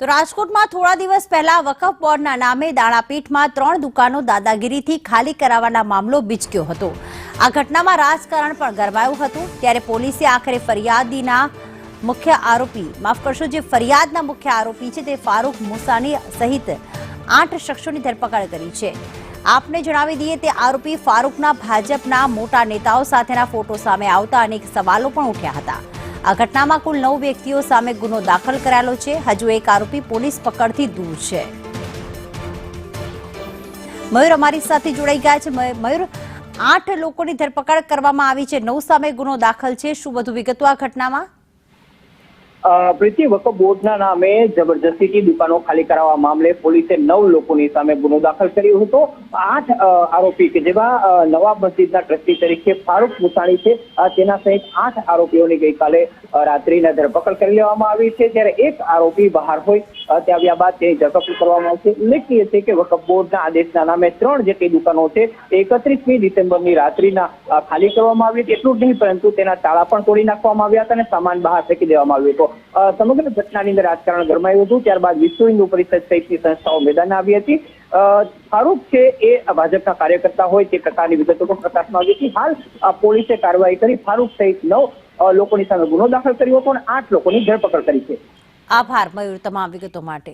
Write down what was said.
તો રાજકોટમાં થોડા દિવસ પહેલા વકફ બોર્ડના નામે દાણાપીઠમાં 3 દુકાનો દાદાગીરીથી ખાલી કરાવવાના મામલો બીચક્યો હતો। આ ઘટનામાં રાજકારણ પણ ગરમાયું હતું। ત્યારે પોલીસે આખરે ફરિયાદના મુખ્ય આરોપી છે તે ફારૂક મુસાની સહિત 8 શખ્સોની ધરપકડ કરી છે। આપને જણાવી દઈએ તે આરોપી ફારૂકના ભાજપના મોટા નેતાઓ સાથેના ફોટો સામે આવતા અનેક સવાલો પણ ઉઠ્યા હતા। આ ઘટનામાં કુલ 9 વ્યક્તિઓ સામે ગુનો દાખલ કરાયેલો છે। હજુ એક આરોપી પોલીસ પકડથી દૂર છે। મયુર અમારી સાથે જોડાઈ ગયા છે। મયુર, 8 લોકોની ધરપકડ કરવામાં આવી છે, 9 સામે ગુનો દાખલ છે। શું વધુ વિગતો આ ઘટનામાં? પ્રીતિ, વકફ બોર્ડના નામે જબરજસ્તીથી દુકાનો ખાલી કરાવવા મામલે પોલીસે 9 લોકોની સામે ગુનો દાખલ કર્યો હતો। 8 આરોપી કે જેમાં નવાબ મસ્જિદના ટ્રસ્ટી તરીકે ફારૂક મુસાણી છે, તેના સહિત 8 આરોપીઓની ગઈકાલે રાત્રિના ધરપકડ કરી લેવામાં આવી છે। ત્યારે એક આરોપી બહાર હોય તે આવ્યા બાદ તેની ધરપકડ કરવામાં આવશે। ઉલ્લેખનીય છે કે વકફ બોર્ડના આદેશના નામે 3 જેટલી દુકાનો છે 31મી ડિસેમ્બરની રાત્રિના ખાલી કરવામાં આવી હતી। એટલું જ નહીં પરંતુ તેના તાળા પણ તોડી નાખવામાં આવ્યા હતા અને સામાન બહાર ફેંકી દેવામાં આવ્યો હતો। સમગ્ર ઘટનાની અંદર રાજકારણ ગરમાયું હતું। ત્યારબાદ વિશ્વ હિન્દુ પરિષદ સહિતની સંસ્થાઓ મેદાને આવી હતી। ફારૂક છે એ ભાજપના કાર્યકર્તા હોય તે પ્રકારની વિગતો પણ પ્રકાશમાં આવી હતી। હાલ પોલીસે કાર્યવાહી કરી ફારૂક સહિત 9 લોકોની સામે ગુનો દાખલ કર્યો હતો અને 8 લોકોની ધરપકડ કરી છે। આભાર મયુર તમામ વિગતો માટે।